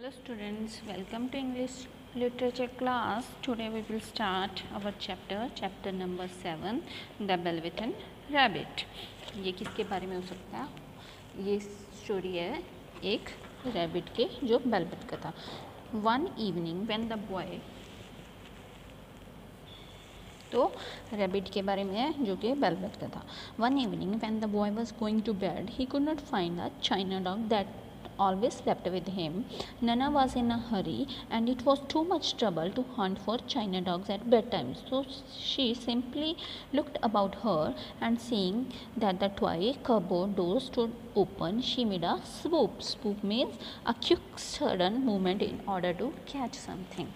Hello students, welcome to English literature class. Today we will start our chapter number 7, The Velveteen Rabbit. ये किसके बारे में हो सकता है? ये स्टोरी है एक रैबिट के जो वेलवेट का था. One evening when the boy, तो रैबिट के बारे में है जो कि वेलवेट का था. One evening when the boy was going to bed, he could not find a china dog that always slept with him. Nana was in a hurry and it was too much trouble to hunt for china dogs at bedtime. So she simply looked about her and seeing that the toy cupboard door stood open, she made a swoop. Swoop means a quick sudden movement in order to catch something,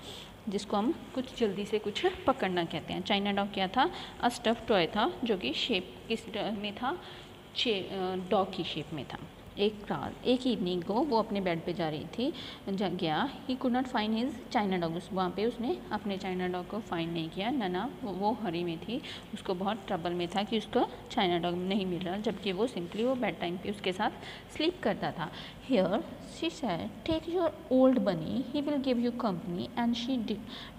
जिसको हम कुछ जल्दी से कुछ पकड़ना कहते हैं. China dog क्या था? अ स्टफ टॉय था जो कि शेप किस में था? डॉग की शेप में था. एक इवनिंग को वो अपने बेड पे जा रही थी, गया. He could not find his China dog. वहाँ पे उसने अपने चाइना डॉग को फाइंड नहीं किया. नना वो हरी में थी, उसको बहुत ट्रबल में था कि उसका चाइना डॉग नहीं मिल रहा, जबकि वो सिंपली वो बेड टाइम पे उसके साथ स्लीप करता था. Here she said, take your old bunny, he will give you company. And she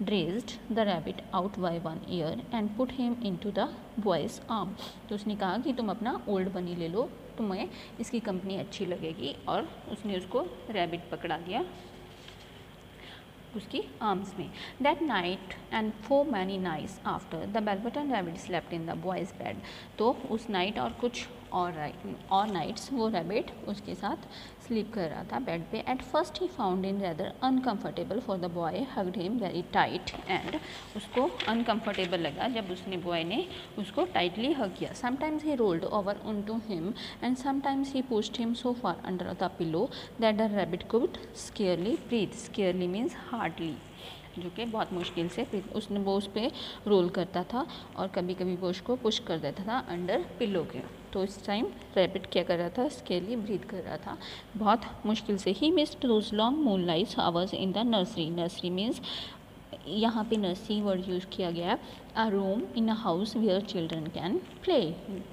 dressed the rabbit out by one ear and put him into the boy's arm. तो उसने कहा कि तुम अपना ओल्ड बनी ले लो, तुम्हें इसकी कंपनी अच्छी लगेगी. और उसने उसको रैबिट पकड़ा दिया उसकी आर्म्स में. That night and for many nights after the Velveteen rabbit slept in the boy's bed. तो उस नाइट और कुछ और नाइट्स वो रैबिट उसके साथ स्लीप कर रहा था बेड पे. At first he found in rather uncomfortable for the boy hugged him very tight. And उसको अनकम्फर्टेबल लगा जब उसने बॉय ने उसको टाइटली हग किया. Sometimes he rolled over onto him and sometimes he pushed him so far under the pillow that the rabbit could scarcely breathe. Scarcely means hardly, जो कि बहुत मुश्किल से उसने वो उस पर रोल करता था और कभी कभी वो उसको पुश कर देता था अंडर पिलो के. तो इस टाइम रैबिट क्या कर रहा था? स्केली ब्रीथ कर रहा था बहुत मुश्किल से. He missed those long moonlight hours in the nursery. Nursery means यहाँ पे नर्सरी वर्ड यूज़ किया गया है. A room in a house where children can play,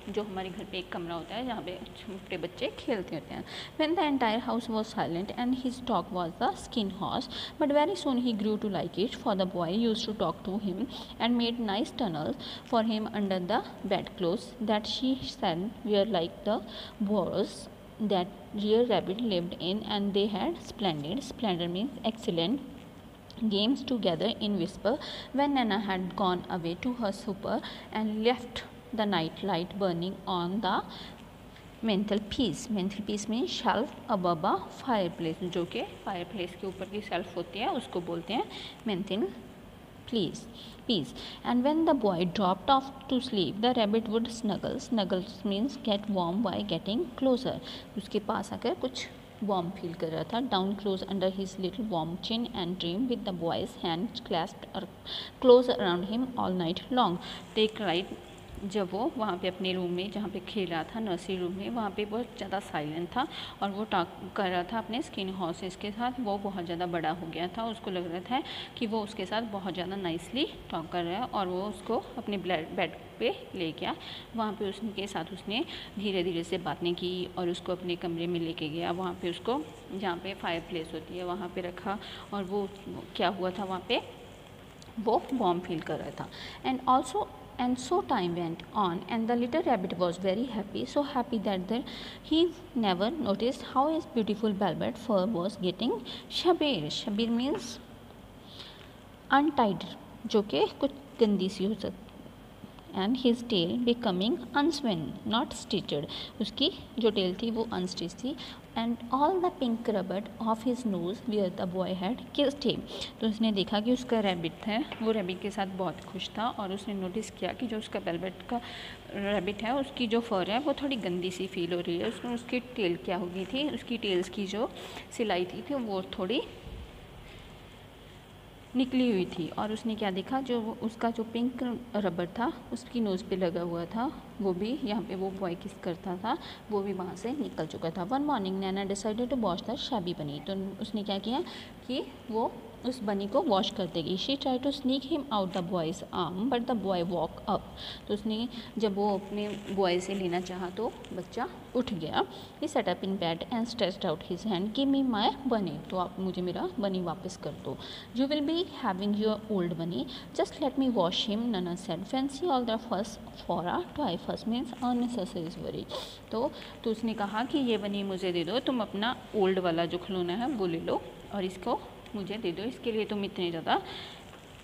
जो हमारे घर पे एक कमरा होता है जहाँ पे छोटे बच्चे खेलते होते हैं. When the entire house was silent and his dog was the skin horse, but very soon he grew to like it, for the boy used to talk to him and made nice tunnels for him under the bed clothes that she said were like the burrows that real rabbit lived in, and they had splendid means excellent games together in whisper. When Nana had gone away to her supper and left the night light burning on the mantelpiece means shelf above a fireplace, जो कि fireplace के ऊपर की shelf होती है उसको बोलते हैं mantelpiece. And when the boy dropped off to sleep, the rabbit would snuggle means get warm by getting closer. उसके पास आकर कुछ warm फील कर रहा था. Down close under his little warm chin and dream with the boy's hand clasped close around him all night long. Take right, जब वो वहाँ पे अपने रूम में जहाँ पे खेल रहा था नर्सरी रूम में, वहाँ पे बहुत ज़्यादा साइलेंट था और वो टॉक कर रहा था अपने स्किन हॉर्सेस के साथ. वो बहुत ज़्यादा बड़ा हो गया था, उसको लग रहा था कि वो उसके साथ बहुत ज़्यादा नाइसली टॉक कर रहा है और वो उसको अपने बेड पे ले गया. वहाँ पे उसके साथ उसने धीरे धीरे से बातें की और उसको अपने कमरे में लेके गया. वहाँ पे उसको जहाँ पे फायर प्लेस होती है वहाँ पे रखा और वो क्या हुआ था वहाँ पे वो वार्म फील कर रहा था. And so time went on and the little rabbit was very happy, so happy that he never noticed how his beautiful velvet fur was getting shabby. Shabby means untied, जो कि कुछ गंदी सी हो सकती. and his tail becoming unswung not stitched, उसकी जो tell थी वो अनस्टिच थी. and all the pink rubber of his nose where the boy had kissed him. तो उसने देखा कि उसका रैबिट है वो रैबिट के साथ बहुत खुश था और उसने नोटिस किया कि जो उसका वेलवेट का रैबिट है उसकी जो फर है वो थोड़ी गंदी सी फील हो रही है. उसकी टेल क्या हो गई थी, उसकी टेल्स की जो सिलाई थी वो थोड़ी निकली हुई थी. और उसने क्या देखा, जो उसका जो पिंक रबर था उसकी नोज़ पे लगा हुआ था वो भी यहाँ पे वो बॉय किस करता था, वो भी वहाँ से निकल चुका था। One morning Naina decided to wash the shabby bunny, तो उसने क्या किया कि वो उस बनी को वॉश कर देगी। She try to sneak him out the boys arm but the boy walk up, तो उसने जब वो अपने बॉय से लेना चाहा तो बच्चा उठ गया। He set up in bed and stretched out his hand, give me my bunny, तो आप मुझे मेरा बनी वापस कर दो। You will be having your old bunny, just let me wash him, Naina said. Fancy all the first for a toy, first means unnecessary worry, तो उसने कहा कि ये बनी मुझे दे दो, तुम अपना ओल्ड वाला जो खिलौना है वो ले लो और इसको मुझे दे दो, इसके लिए तुम इतने ज़्यादा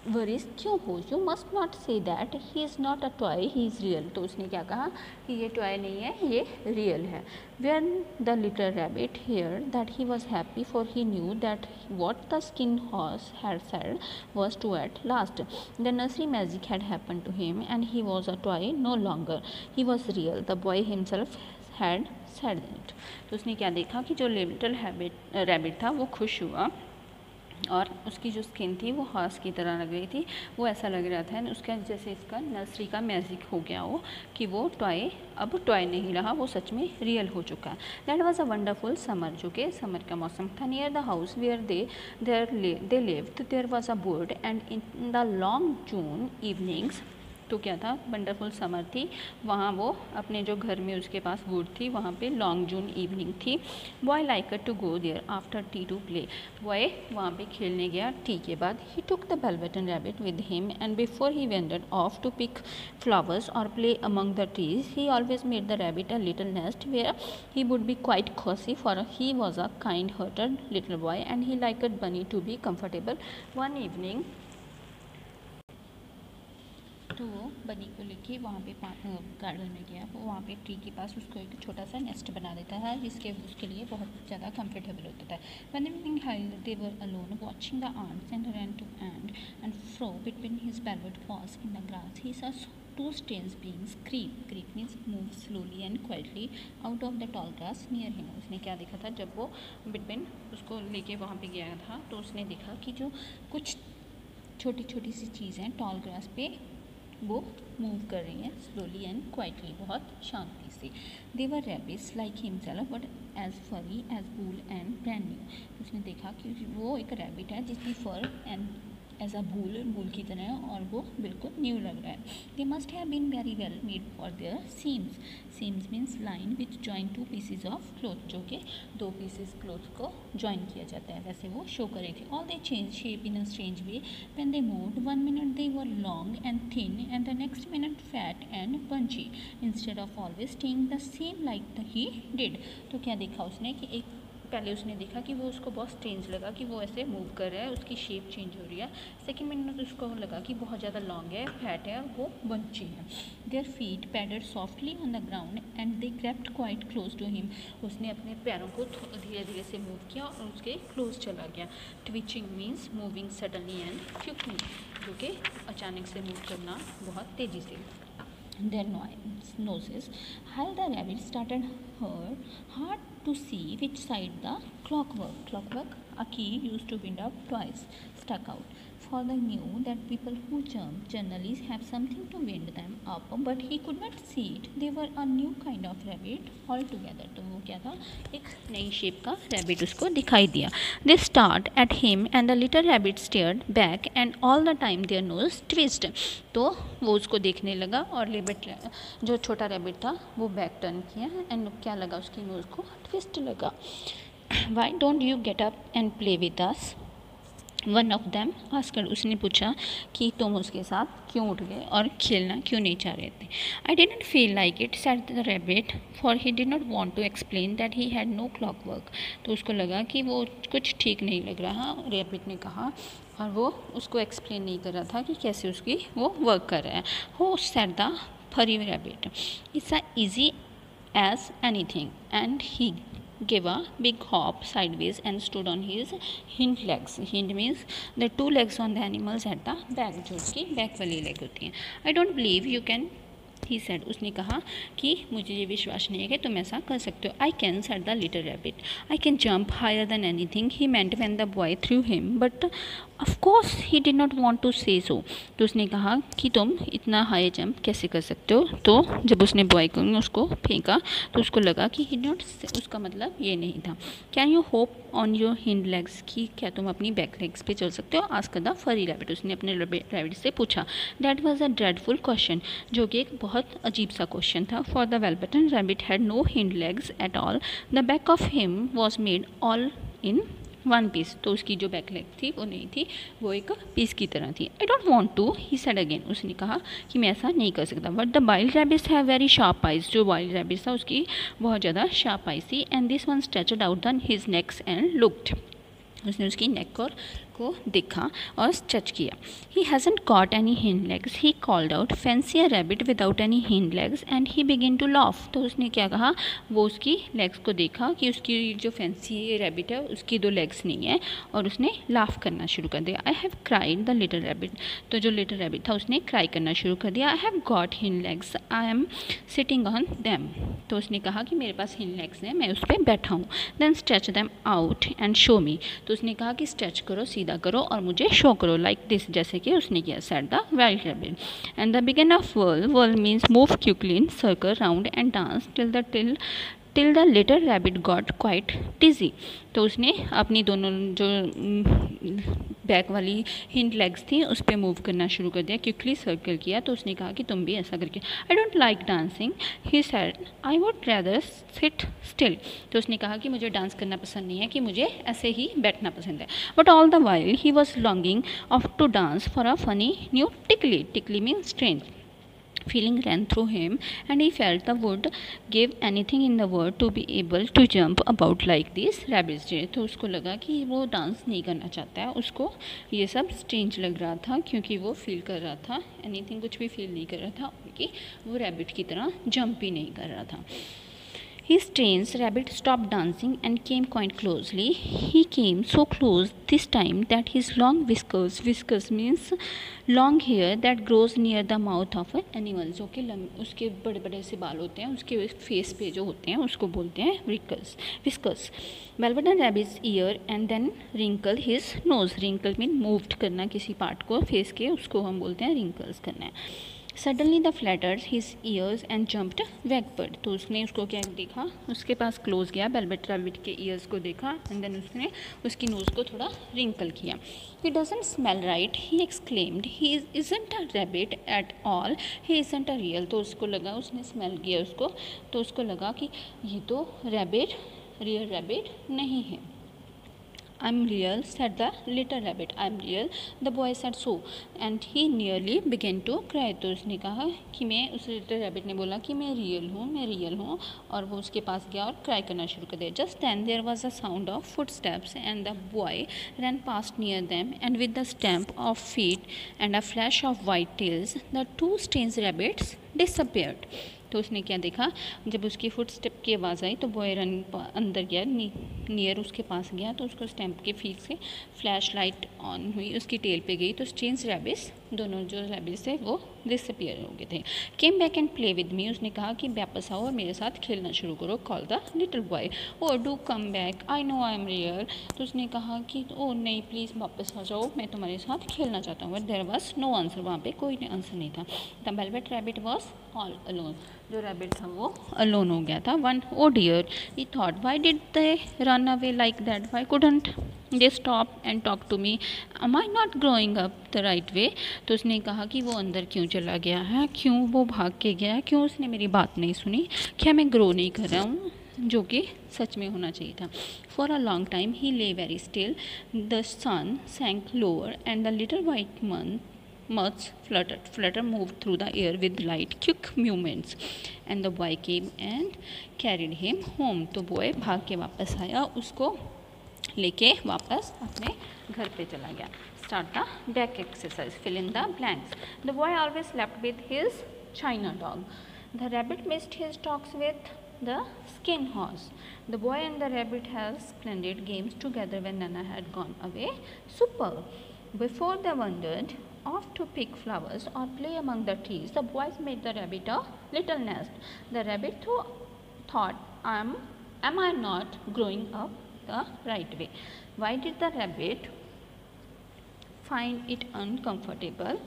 वरीज क्यों हो। You must not say that he is not a toy he is real, तो उसने क्या कहा कि ये टॉय नहीं है, ये रियल है। When the little rabbit here that he was happy for he knew that what the skin horse had said was true at last. The nursery magic had happened to him and he was a toy no longer, he was real. The boy himself had said it. तो उसने क्या देखा कि जो little rabbit था वो खुश हुआ और उसकी जो स्किन थी वो हॉर्स की तरह लग रही थी, वो ऐसा लग रहा था उसका जैसे इसका नर्सरी का मैजिक हो गया हो कि वो टॉय अब टॉय नहीं रहा, वो सच में रियल हो चुका। That was a wonderful summer, जो कि समर का मौसम था। Near the house where they lived there was a board and in the long June evenings, तो क्या था, वंडरफुल समर थी, वहाँ वो अपने जो घर में उसके पास वुड थी, वहाँ पे लॉन्ग जून इवनिंग थी। Boy like to go there after tea to play, boy वहाँ पे खेलने गया टी के बाद। He took the Velveteen rabbit with him and before he wended off to pick flowers और play among the trees he always made the rabbit a little nest where he would be quite cozy for he was a kind hearted little boy and he liked Bunny to be comfortable. One evening तो वो बनी को लेके वहाँ पे garden में गया, वो वहाँ पे ट्री के पास उसको एक छोटा सा नेस्ट बना देता था जिसके उसके लिए बहुत ज़्यादा कंफर्टेबल होता था। When evening held, they were alone watching the ants and ran to and fro between his velvet paws in the grass. He saw two strange beings creep. Creep means move slowly and quietly out of the tall grass near him. उसने क्या देखा था जब वो between उसको लेके वहाँ पे गया था, तो उसने देखा कि जो कुछ छोटी छोटी सी चीज़ें टॉल ग्रास पे वो मूव कर रही हैं स्लोली एंड क्वाइटली, बहुत शांति से। They were rabbits like himself but as furry as wool and brand new, उसने देखा कि वो एक रैबिट है जिसकी फर एंड एज अ वूल की तरह है और वो बिल्कुल न्यू लग रहा है। They must have been very well made for their seams, seams means line which join two pieces of cloth, जो कि दो पीसेस क्लोथ को जॉइन किया जाता है, वैसे वो शो कर रही थी। All they change shape in a strange way when they moved, one minute they were long and thin and the next minute fat and bunchy instead of always staying the same like he did. तो क्या देखा उसने कि एक पहले उसने देखा कि वो उसको बहुत स्ट्रेंज लगा कि वो ऐसे मूव कर रहा है, उसकी शेप चेंज हो रही है। सेकेंड मिनट में उसको लगा कि बहुत ज़्यादा लॉन्ग है, फैट है, वो बंची है। Their feet padded softly on the ground and they crept quite close to him, उसने अपने पैरों को धीरे धीरे से मूव किया और उसके क्लोज चला गया। Twitching means moving suddenly and quickly, जो कि अचानक से मूव करना बहुत तेज़ी से। Their noses, while the rabbit started her hard to see which side the clockwork, a key used to wind up toys, stuck out. For they knew that people who jump generally have something to wind them up, but he could not see it. They were a new kind of rabbit altogether. तो वो क्या था, एक नई shape का rabbit उसको दिखाई दिया। They stared at him and the little rabbit stared back and all the time their nose twisted. तो वो उसको देखने लगा और जो छोटा रैबिट था वो बैक टर्न किया एंड क्या लगा, उसकी नोज़ को ट्विस्ट लगा। Why don't you get up and play with us? One of them asked, उसने पूछा कि तुम उसके साथ क्यों उठ गए और खेलना क्यों नहीं चाह रहे थे। I didn't feel like it said the rabbit for he did not want to explain that he had no clockwork, तो उसको लगा कि वो कुछ ठीक नहीं लग रहा, रैबिट ने कहा, और वो उसको एक्सप्लेन नहीं कर रहा था कि कैसे उसकी वो वर्क कर रहा है। Ho said the furry rabbit, it's as easy as anything and he gave a big hop sideways and stood on his hind legs. Hind means the two legs on the animals at the back, जो उसकी back वाली leg होती हैं। I don't believe you can he said, उसने कहा कि मुझे ये विश्वास नहीं है कि तुम ऐसा कर सकते हो. I can, said the little rabbit. I can jump higher than anything he meant when the boy threw him, but of course he did not want to say so. तो उसने कहा कि तुम इतना हाई जंप कैसे कर सकते हो. तो जब उसने बॉय को उसको फेंका तो उसको लगा कि ही नॉट, उसका मतलब ये नहीं था. Can you hope on your hind legs, कि क्या तुम अपनी बैक लेग्स पे चल सकते हो. आस्क द फरी रैबिट, उसने अपने रैबिट से पूछा. That was a dreadful question, जो कि एक बहुत अजीब सा क्वेश्चन था. For the Velveteen rabbit had no hind legs at all. The back of him was made all in one piece. तो उसकी जो बैक लेग थी वो नहीं थी, वो एक पीस की तरह थी. I don't want to, he said again, उसने कहा कि मैं ऐसा नहीं कर सकता. But the wild rabbits have very sharp eyes, जो वाइल्ड रैबिट था उसकी बहुत ज़्यादा शार्प आइज थी. And this one stretched out the his necks and looked, उसने उसकी नेक को देखा और स्ट्रेच किया. He hasn't got any hind legs, he called out. Fancy a rabbit without any hind legs and he begin to laugh. तो उसने क्या कहा, वो उसकी लेग्स को देखा कि उसकी जो फैंसी रैबिट है उसकी 2 लेग्स नहीं है, और उसने लाफ करना शुरू कर दिया. I have cried the little rabbit. तो जो लिटिल रैबिट था उसने क्राई करना शुरू कर दिया. I have got hind legs, I am sitting on them. तो उसने कहा कि मेरे पास हिंड लेग्स हैं, मैं उस पर बैठा हूँ. Then stretch them out and show me. तो उसने कहा कि स्ट्रेच करो, सीधा करो और मुझे शो करो, लाइक दिस, जैसे कि उसने किया. Said the wild rabbit. And the begin of whirl means move quickly in circle round and dance till the little rabbit got quite dizzy. तो उसने अपनी दोनों जो बैक वाली हिंड लेग्स थी उस पर मूव करना शुरू कर दिया, क्विकली सर्कल किया. तो उसने कहा कि तुम भी ऐसा करके. I don't like dancing, he said, I would rather seat still. तो उसने कहा कि मुझे डांस करना पसंद नहीं है, कि मुझे ऐसे ही बैठना पसंद है. But all the while he was longing of to dance for a funny new tickly. Tickly means strange. Feeling ran through him and he felt the would give anything in the world to be able to jump about like these rabbits did. तो उसको लगा कि वो dance नहीं करना चाहता है, उसको ये सब स्ट्रेंज लग रहा था, क्योंकि वो फील कर रहा था एनीथिंग, कुछ भी फील नहीं कर रहा था, क्योंकि वो रैबिट की तरह जंप भी नहीं कर रहा था. His strange rabbit stopped dancing and came quite closely. He came so close this time that his long whiskers means long hair that grows near the mouth of an animal, जो कि उसके बड़े बड़े से बाल होते हैं उसके फेस पे जो होते हैं उसको बोलते हैं whiskers. Belvedere rabbit's ear and then wrinkle his nose. Wrinkle mean moved करना किसी पार्ट को फेस के, उसको हम बोलते हैं wrinkles करना है. Suddenly the flattered his ears and jumped backward. तो उसने उसको क्या देखा, उसके पास क्लोज गया, बेलवेट रैबिट के ईयर्स को देखा, एंड देन उसने उसकी नोज़ को थोड़ा रिंकल किया. He doesn't smell right, he exclaimed. He isn't a rabbit at all. He isn't a real. तो उसको लगा, उसने स्मेल किया उसको, तो उसको लगा कि ये तो रियल रैबिट नहीं है. I'm real, said the little rabbit. I'm real. The boy said so, and he nearly began to cry. तो उसने कहा कि मैं, उस लिटिल रैबिट ने बोला कि मैं रियल हूँ, और वो उसके पास गया और क्राई करना शुरू कर दिया. Just then there was a sound of footsteps, and the boy ran past near them, and with the stamp of feet and a flash of white tails, the 2 strange rabbits disappeared. तो उसने क्या देखा, जब उसकी foot step की आवाज़ आई तो boy run अंदर गया, नियर उसके पास गया, तो उसको स्टैम्प के फीट से फ्लैश लाइट ऑन हुई, उसकी टेल पे गई, तो स्ट्रेंज रैबिट्स, दोनों जो रैबिट्स थे वो डिसअपियर हो गए थे. Came back and play with me. उसने कहा कि वापस आओ और मेरे साथ खेलना शुरू करो. Call the little boy. Oh do come back, I know I am real. तो उसने कहा कि ओ नहीं, प्लीज़ वापस आ जाओ, मैं तुम्हारे साथ खेलना चाहता हूँ. But there was no answer. वहाँ पे कोई आंसर नहीं था. The velvet rabbit was all alone. जो रैबिट था वो अलोन हो गया था. One, oh dear, he thought, why did they run away like that, why couldn't they stop and talk to me, am I not growing up the right way. तो उसने कहा कि वो अंदर क्यों चला गया है, क्यों वो भाग के गया है, क्यों उसने मेरी बात नहीं सुनी, क्या मैं ग्रो नहीं कर रहा हूँ, जो कि सच में होना चाहिए था. For a long time he lay very still. The sun sank lower and the little white moths flutter moved through the air with light quick movements, and the boy came and carried him home. तो boy भाग के वापस आया, उसको लेके वापस अपने घर पे चला गया. Start the back exercise. Fill in the blanks. The boy always slept with his china dog. The rabbit missed his talks with the skin horse. The boy and the rabbit had splendid games together when Nana had gone away. Super. Before they wandered off to pick flowers or play among the trees, the boys made the rabbit a little nest. The rabbit thought, am I not growing up the right way? Why did the rabbit find it uncomfortable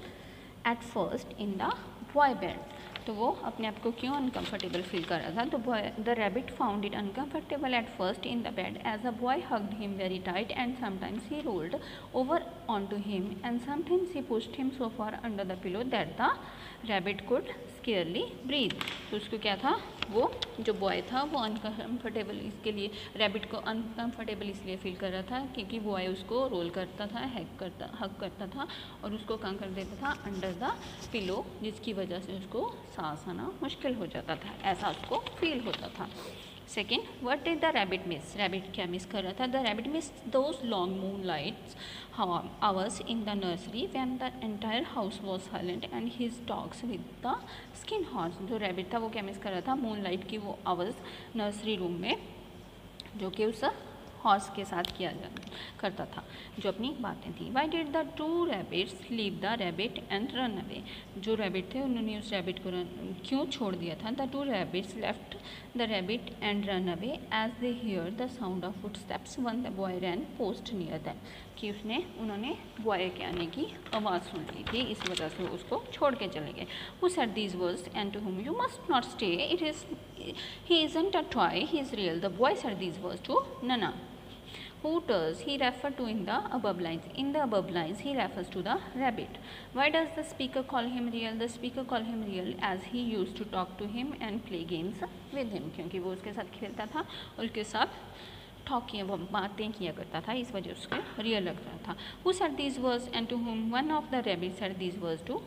at first in the boy bed? तो वो अपने आप को क्यों uncomfortable feel कर रहा था? तो the rabbit found it uncomfortable at first in the bed as the boy hugged him very tight and sometimes he rolled over on to him and sometimes he pushed him so far under the pillow that the rabbit could scarcely breathe. तो उसको क्या था, वो जो boy था वो uncomfortable इसके लिए, रैबिट को अनकम्फर्टेबल इसलिए फील कर रहा था क्योंकि बॉय उसको रोल करता था, हग करता था और उसको कहाँ कर देता था, अंडर द पिलो, जिसकी वजह से उसको सांस आना मुश्किल हो जाता था, ऐसा उसको फील होता था. Second, what did the rabbit miss? Rabbit क्या मिस कर रहा था? The rabbit miss those long moon lights hours in the nursery when the entire house was silent and his talks with the skin horse. जो रैबिट था वो क्या miss कर रहा था? मून लाइट की वो आवर्स नर्सरी रूम में जो कि उस हॉर्स के साथ किया करता था, जो अपनी बातें थी. Why did the two rabbits leave the rabbit and run away? जो रैबिट थे उन्होंने उस रैबिट को क्यों छोड़ दिया था? The two rabbits left the rabbit and run away as they hear the sound of footsteps when the boy ran past near them. कि उन्होंने बॉय के आने की आवाज़ सुन ली थी, इस वजह से उसको छोड़ के चले गए. Who said these words and to whom you must not stay, it is he isn't a toy, he is real. The boy said these words to Nana. Who does he refer to in the above lines? In the above lines, he refers to the rabbit. Why does the speaker call him real? The speaker call him real as he used to talk to him and play games with him. क्योंकि वो उसके साथ खेलता था और उसके साथ talk किया, वो बातें किया करता था, इस वजह उसके रियल लग रहा था. Who said these words and to whom? One of the rabbits said these words to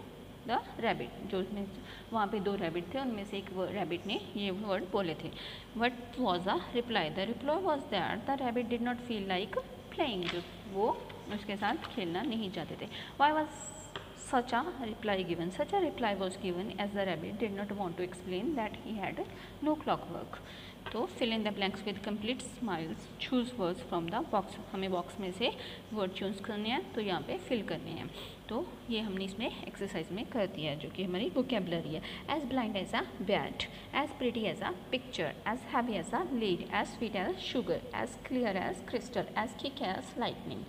the rabbit. जो उसमें वहाँ पे दो रैबिट थे, उनमें से एक रैबिट ने ये वर्ड बोले थे. What was the reply? The reply was that the rabbit did not feel like playing. जो वो उसके साथ खेलना नहीं चाहते थे. Why was such a reply given? Such a reply was given as the rabbit did not want to explain that he had no clockwork. तो fill in the blanks with complete smiles. Choose words from the box. हमें box में से word choose करने हैं, तो यहाँ पे fill करने हैं. तो ये हमने इसमें एक्सरसाइज में कर दिया है, जो कि हमारी वोकेबलरी है. As blind as a bat, as pretty as a picture, as heavy as a lead, as sweet as sugar, as clear as crystal, as quick as lightning,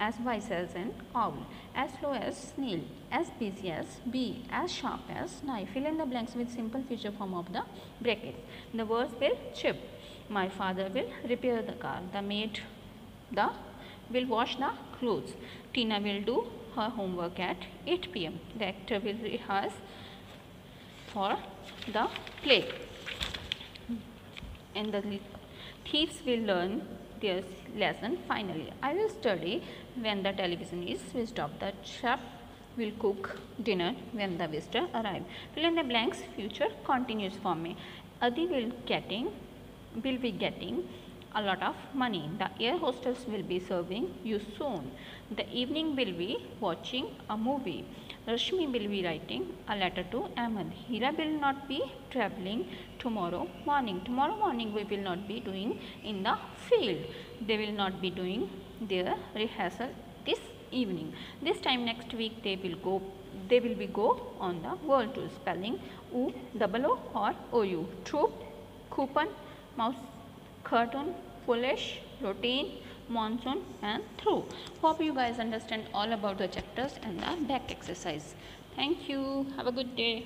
as wise as an owl, as slow as snail, as busy as bee, as sharp as knife. Fill in the blanks with simple future form of the brackets. The words will chip. My father will repair the car. The maid will wash the clothes. Tina will do her homework at 8 p.m. The actor will rehearse for the play. And the thieves will learn their lesson finally. I will study when the television is switched off. The chef will cook dinner when the visitor arrive. Fill in the blanks future continuous form में. Adi will be getting a lot of money. The air hostess will be serving you soon. The evening will be watching a movie. Rashmi will be writing a letter to Ahmed. Hira will not be traveling tomorrow morning. Tomorrow morning we will not be doing in the field. They will not be doing their rehearsal this evening. This time next week they will be go on the world tour. Spelling O or OU. Troop, coupon, mouse, curtain, foolish, routine, monsoon and through. Hope you guys understand all about the chapters and the back exercise. Thank you. Have a good day.